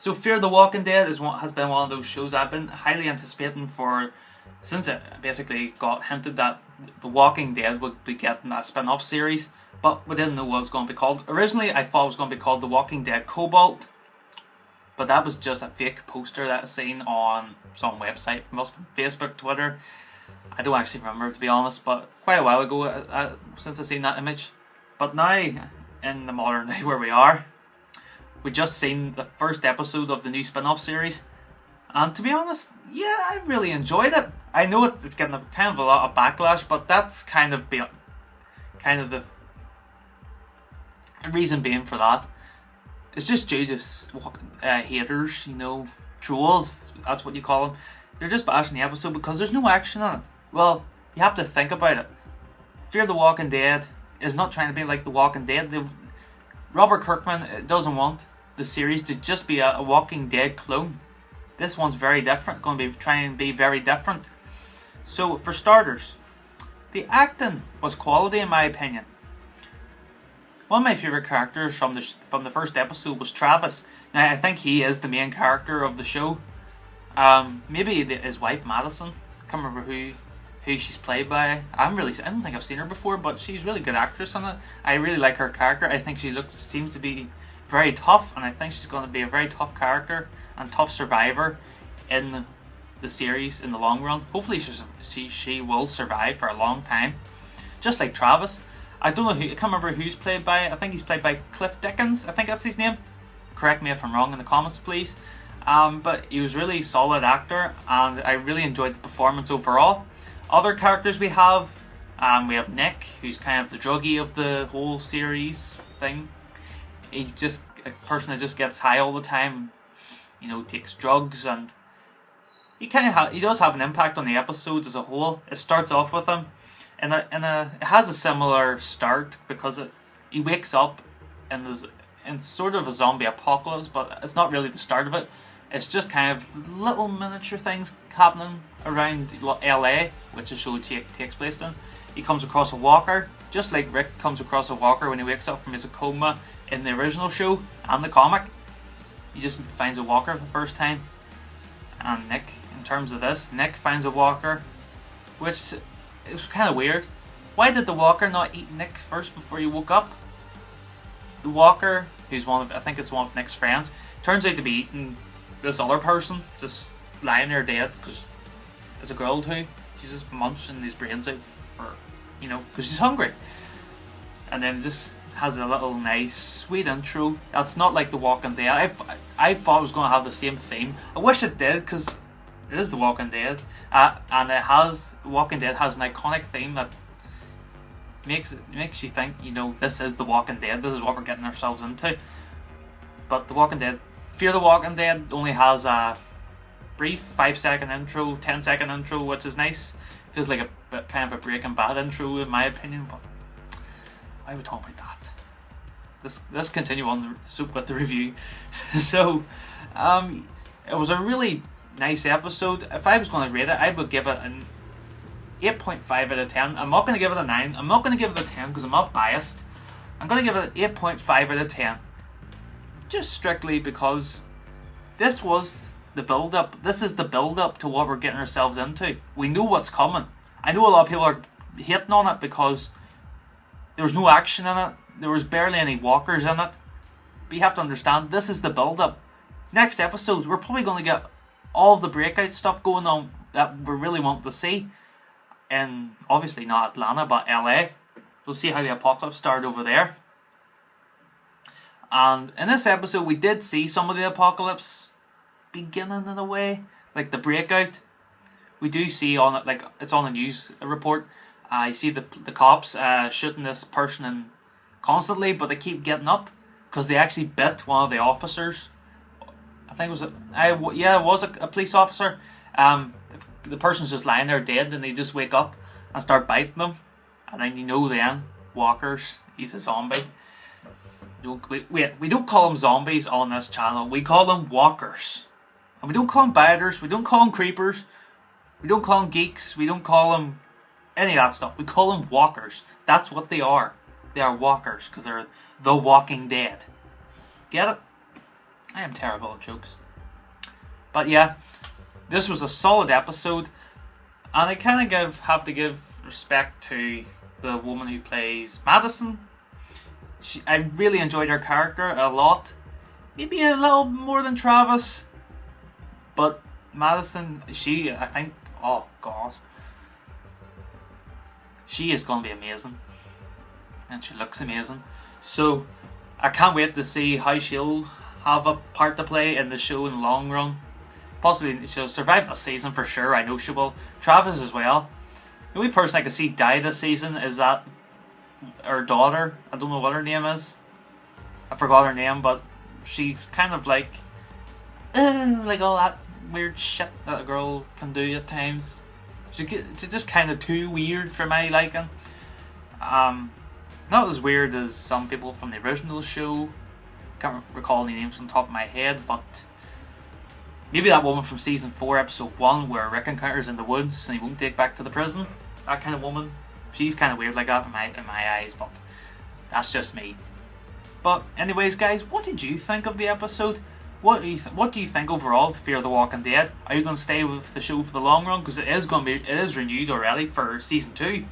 So Fear the Walking Dead has been one of those shows I've been highly anticipating for since it basically got hinted that The Walking Dead would be getting a spin-off series, but we didn't know what it was going to be called. Originally, I thought it was going to be called The Walking Dead Cobalt, but that was just a fake poster that I seen on some website, must be Facebook, Twitter. I don't actually remember, to be honest, but quite a while ago since I seen that image. But now, in the modern day where we are, we just seen the first episode of the new spin-off series, and to be honest, yeah, I really enjoyed it. I know it's getting kind of a lot of backlash, but that's kind of the reason being for that. It's just due to haters, trolls. That's what you call them. They're just bashing the episode because there's no action in it. Well, you have to think about it. Fear the Walking Dead is not trying to be like The Walking Dead. Robert Kirkman doesn't want the series to just be a Walking Dead clone. This one's very different, going to be trying to be very different. So, for starters, the acting was quality in my opinion. One of my favourite characters from the first episode was Travis. Now, I think he is the main character of the show. Maybe his wife, Madison. I can't remember who she's played by. I don't think I've seen her before, but she's a really good actress in it. I really like her character. I think she seems to be very tough, and I think she's going to be a very tough character and tough survivor in the series in the long run. Hopefully she will survive for a long time, just like Travis. I can't remember who's played by. I think he's played by Cliff Dickens. I think that's his name. Correct me if I'm wrong in the comments, please. But he was really solid actor, and I really enjoyed the performance overall. Other characters we have Nick, who's kind of the druggie of the whole series thing. He's just a person that just gets high all the time, takes drugs, and he does have an impact on the episodes as a whole. It starts off with him, and it has a similar start because he wakes up and there's in sort of a zombie apocalypse, but it's not really the start of it. It's just kind of little miniature things happening around LA, which the show takes place in. He comes across a walker, just like Rick comes across a walker when he wakes up from his coma in the original show and the comic. He just finds a walker for the first time. And Nick, in terms of this, Nick finds a walker, which is kind of weird. Why did the walker not eat Nick first before he woke up? The walker, who's one of Nick's friends, turns out to be eating this other person, just lying there dead, because it's a girl too. She's just munching his brains out because she's hungry. And then just has a little nice, sweet intro. That's not like The Walking Dead. I thought it was going to have the same theme. I wish it did, because it is The Walking Dead. And The Walking Dead has an iconic theme that makes you think, this is The Walking Dead. This is what we're getting ourselves into. But The Walking Dead, Fear the Walking Dead only has a brief 5-second intro, 10-second intro, which is nice. Feels like a kind of a Breaking Bad intro in my opinion, but why are we talking about that? Let's continue on with the review. So, it was a really nice episode. If I was going to rate it, I would give it an 8.5 out of 10. I'm not going to give it a 9. I'm not going to give it a 10 because I'm not biased. I'm going to give it an 8.5 out of 10. Just strictly because this was the build-up. This is the build-up to what we're getting ourselves into. We know what's coming. I know a lot of people are hating on it because there was no action in it. There was barely any walkers in it. But you have to understand, this is the build-up. Next episode, we're probably going to get all the breakout stuff going on that we really want to see. And obviously not Atlanta, but LA. We'll see how the apocalypse started over there. And in this episode, we did see some of the apocalypse beginning in a way, like the breakout. We do see on it, like it's on a news report. You see the cops shooting this person constantly, but they keep getting up because they actually bit one of the officers. I think it was a police officer. The person's just lying there dead, and they just wake up and start biting them, and then walkers. He's a zombie. We don't call them zombies on this channel. We call them walkers. And we don't call them biters. We don't call them creepers. We don't call them geeks. We don't call them any of that stuff. We call them walkers. That's what they are. They are walkers because they're the Walking Dead. Get it? I am terrible at jokes. But yeah, this was a solid episode, and I kind of have to give respect to the woman who plays Madison. I really enjoyed her character a lot. Maybe a little more than Travis, but Madison, I think, oh god, she is going to be amazing, and she looks amazing. So I can't wait to see how she'll have a part to play in the show in the long run. Possibly she'll survive the season for sure. I know she will. Travis as well. The only person I can see die this season is that her daughter. I don't know what her name is. I forgot her name, but she's kind of like all that weird shit that a girl can do at times. She's just kind of too weird for my liking. Not as weird as some people from the original show. Can't recall any names on top of my head, but maybe that woman from season 4, episode 1, where Rick encounters in the woods and he won't take back to the prison. That kind of woman. She's kind of weird like that in my eyes, but that's just me. But anyways, guys, what did you think of the episode? What do you think overall of Fear the Walking Dead? Are you going to stay with the show for the long run? Because it is renewed already for season 2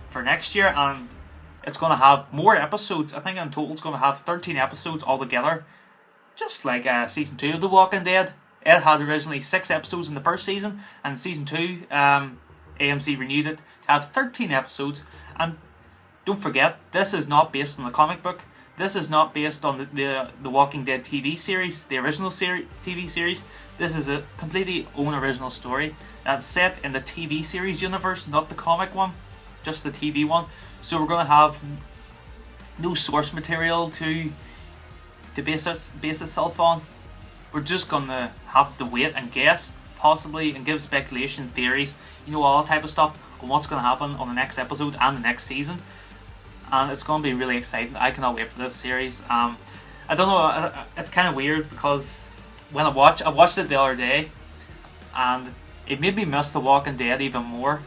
for next year, and it's going to have more episodes. I think in total it's going to have 13 episodes altogether, just like season 2 of The Walking Dead. It had originally 6 episodes in the first season, and season 2, AMC renewed it to have 13 episodes. And don't forget, this is not based on the comic book. This is not based on the Walking Dead TV series, the original TV series. This is a completely own original story that's set in the TV series universe, not the comic one, just the TV one. So we're going to have no source material to base itself on. We're just going to have to wait and guess, possibly, and give speculation, theories, all that type of stuff on what's going to happen on the next episode and the next season. And it's going to be really exciting. I cannot wait for this series. I don't know, it's kind of weird because when I watched it the other day, and it made me miss The Walking Dead even more.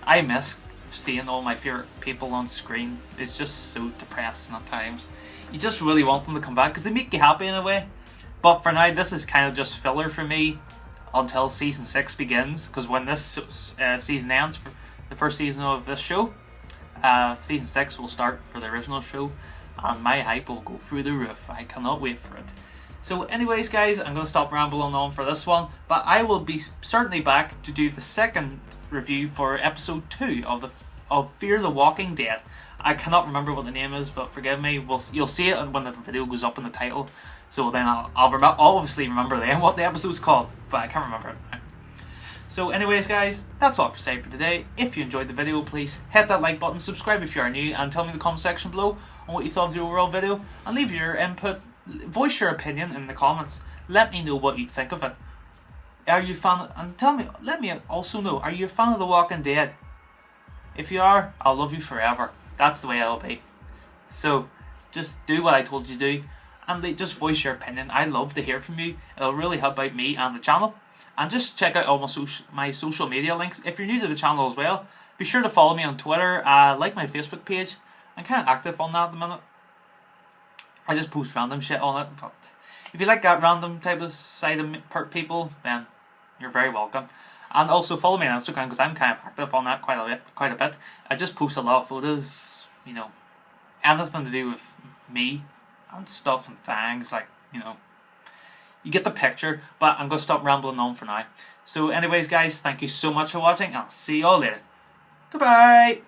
I miss seeing all my favorite people on screen. It's just so depressing at times. You just really want them to come back because they make you happy in a way. But for now, this is kind of just filler for me until season 6 begins. Because when this season ends, for the first season of this show, season 6 will start for the original show, and my hype will go through the roof. I cannot wait for it. So anyways, guys, I'm going to stop rambling on for this one, but I will be certainly back to do the second review for episode 2 of Fear the Walking Dead. I cannot remember what the name is, but forgive me. You'll see it when the video goes up in the title. So then I'll obviously remember then what the episode's called, but I can't remember it now. So anyways, guys, that's all for today. If you enjoyed the video, please hit that like button, subscribe if you are new, and tell me in the comment section below on what you thought of the overall video, and leave your input, voice your opinion in the comments. Let me know what you think of it. Are you a fan? And let me also know, are you a fan of The Walking Dead? If you are, I'll love you forever. That's the way I'll be. So just do what I told you to do, and just voice your opinion. I love to hear from you. It'll really help out me and the channel. And just check out all my social media links. If you're new to the channel as well, be sure to follow me on Twitter, like my Facebook page. I'm kind of active on that at the minute. I just post random shit on it, but if you like that random type of side of people, then you're very welcome. And also follow me on Instagram, because I'm kind of active on that quite a bit. I just post a lot of photos, anything to do with me and stuff and things, like, you get the picture. But I'm going to stop rambling on for now. So anyways, guys, thank you so much for watching, and I'll see you all later. Goodbye!